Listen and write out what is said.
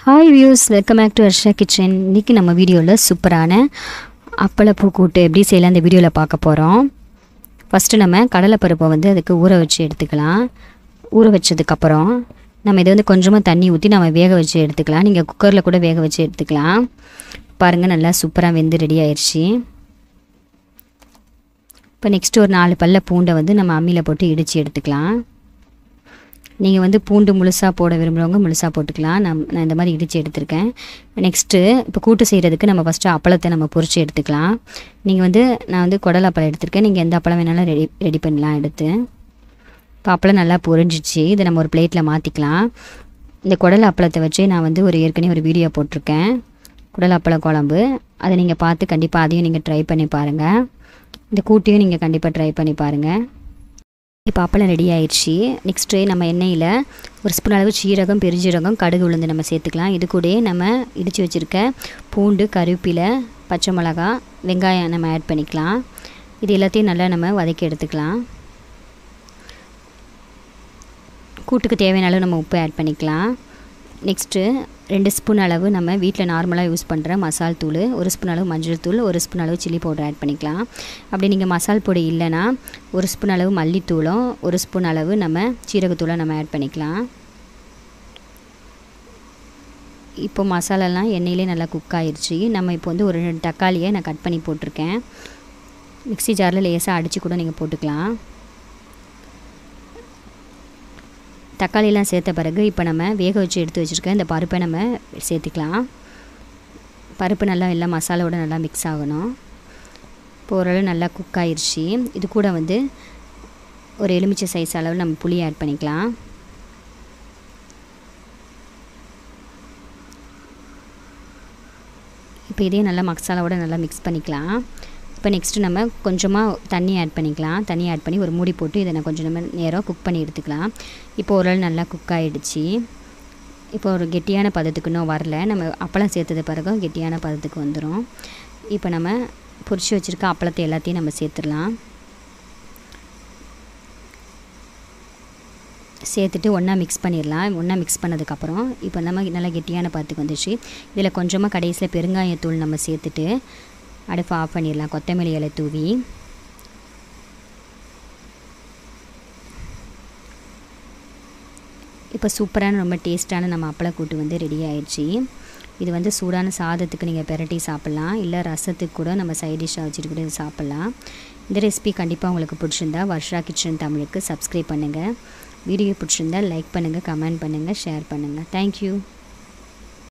Hi viewers, welcome back to Arsha Kitchen. இன்னைக்கு நம்ம வீடியோல சூப்பரான அப்பளப்பூ கூட்டு எப்படி செய்யலாம் இந்த வீடியோல பார்க்க போறோம். ஃபர்ஸ்ட் நம்ம கடலை பருப்பை வந்து அதுக்கு ஊற வச்சு எடுத்துக்கலாம். ஊற வச்சதுக்கு அப்புறம் நம்ம இத வந்து கொஞ்சமா தண்ணி ஊத்தி நம்ம வேக வச்சு எடுத்துக்கலாம். நீங்க குக்கர்ல கூட வேக வச்சு எடுத்துக்கலாம். பாருங்க நல்லா சூப்பரா வெந்து ரெடி ஆயிருச்சு. இப்போ நெக்ஸ்ட் ஒரு 4 பல்ல பூண்டை வந்து நம்ம அம்மில போட்டு இடிச்சு எடுத்துக்கலாம். நீங்கள் வந்து பூண்டு முழுசாக போட விரும்புகிறவங்க முழுசாக போட்டுக்கலாம். நான் இந்த மாதிரி இடித்து எடுத்துருக்கேன். நெக்ஸ்ட்டு இப்போ கூட்டு செய்கிறதுக்கு நம்ம ஃபஸ்ட்டு அப்பளத்தை நம்ம பொரிச்சு எடுத்துக்கலாம். நீங்கள் வந்து நான் வந்து குடல் அப்பளம் எடுத்துருக்கேன். நீங்கள் எந்த அப்பளம் வேணாலும் ரெடி பண்ணலாம் எடுத்து. இப்போ அப்பளம் நல்லா பொரிஞ்சிச்சு. இதை நம்ம ஒரு பிளேட்டில் மாற்றிக்கலாம். இந்த குடல் அப்பளத்தை வச்சு நான் வந்து ஏற்கனவே ஒரு வீடியோ போட்டிருக்கேன், குடல் அப்பளம் குழம்பு. அதை நீங்கள் பார்த்து கண்டிப்பாக அதையும் நீங்கள் ட்ரை பண்ணி பாருங்கள். இந்த கூட்டையும் நீங்கள் கண்டிப்பாக ட்ரை பண்ணி பாருங்கள். இப்போ அப்பளம் ரெடி ஆயிடுச்சு. நெக்ஸ்ட்டு நம்ம எண்ணெயில் ஒரு ஸ்பூன் அளவு சீரகம், பெருஞ்சீரகம், கடுகு உளுந்து நம்ம சேர்த்துக்கலாம். இது கூட நம்ம இடித்து வச்சுருக்க பூண்டு, கருவேப்பிலை, பச்சை மிளகா, வெங்காயம் நம்ம ஆட் பண்ணிக்கலாம். இது எல்லாத்தையும் நல்லா நம்ம வதக்கி எடுத்துக்கலாம். கூட்டுக்கு தேவையான அளவு நம்ம உப்பு ஆட் பண்ணிக்கலாம். நெக்ஸ்ட்டு 2 ஸ்பூன் அளவு நம்ம வீட்டில் நார்மலாக யூஸ் பண்ணுற மசால் தூள், 1 ஸ்பூன் அளவு மஞ்சள் தூள், 1 ஸ்பூன் அளவு சில்லி பவுடர் ஆட் பண்ணிக்கலாம். அப்படி நீங்கள் மசால் பொடி இல்லைன்னா 1 ஸ்பூன் அளவு மல்லித்தூளும் 1 ஸ்பூன் அளவு நம்ம சீரகத்தூளை நம்ம ஆட் பண்ணிக்கலாம். இப்போ மசாலாலாம் எண்ணெயிலே நல்லா குக் ஆயிடுச்சு. நம்ம இப்போ வந்து ஒரு 2 தக்காளியை நான் கட் பண்ணி போட்டிருக்கேன். மிக்ஸி ஜாரில் லேசாக அடித்து கூட நீங்கள் போட்டுக்கலாம். தக்காளியெல்லாம் சேர்த்த பிறகு இப்போ நம்ம வேக வச்சு எடுத்து வச்சுருக்க இந்த பருப்பை நம்ம சேர்த்துக்கலாம். பருப்பு நல்லா எல்லாம் மசாலாவோட நல்லா மிக்ஸ் ஆகணும். இப்போ ஓரளவு நல்லா குக் ஆயிடுச்சு. இது கூட வந்து ஒரு எலுமிச்சை சைஸ் அளவு நம்ம புளி ஆட் பண்ணிக்கலாம். இப்போ இதையும் நல்லா மசாலாவோட நல்லா மிக்ஸ் பண்ணிக்கலாம். இப்போ நெக்ஸ்ட்டு நம்ம கொஞ்சமாக தண்ணி ஆட் பண்ணிக்கலாம். தண்ணி ஆட் பண்ணி ஒரு மூடி போட்டு இதை நான் கொஞ்சம் நேரம் குக் பண்ணி எடுத்துக்கலாம். இப்போ ஓரளவு நல்லா குக் ஆகிடுச்சு. இப்போ ஒரு கெட்டியான பதத்துக்கு இன்னும் வரல. நம்ம அப்பளம் சேர்த்தது பிறகு கெட்டியான பதத்துக்கு வந்துடும். இப்போ நம்ம பொரிச்சு வச்சுருக்க அப்பளத்தை எல்லாத்தையும் நம்ம சேர்த்துடலாம். சேர்த்துட்டு ஒன்றா மிக்ஸ் பண்ணிடலாம். ஒன்றா மிக்ஸ் பண்ணதுக்கப்புறம் இப்போ நம்ம நல்லா கெட்டியான பதத்துக்கு வந்துச்சு. இதில் கொஞ்சமாக கடைசியில் பெருங்காயத்தூள் நம்ம சேர்த்துட்டு அடுப்பு ஆஃப் பண்ணிடலாம். கொத்தமல்லி இலை தூவி இப்போ சூப்பரான ரொம்ப டேஸ்ட்டான நம்ம அப்பள கூட்டு வந்து ரெடி ஆயிடுச்சு. இது வந்து சூடான சாதத்துக்கு நீங்கள் பெரட்டி சாப்பிட்லாம், இல்லை ரசத்துக்கு கூட நம்ம சைட் டிஷ்ஷாக வச்சுட்டு கூட சாப்பிட்லாம். இந்த ரெசிபி கண்டிப்பாக உங்களுக்கு பிடிச்சிருந்தா வர்ஷா கிச்சன் தமிழுக்கு சப்ஸ்கிரைப் பண்ணுங்கள். வீடியோ பிடிச்சிருந்தா லைக் பண்ணுங்கள், கமெண்ட் பண்ணுங்கள், ஷேர் பண்ணுங்கள். தேங்க்யூ.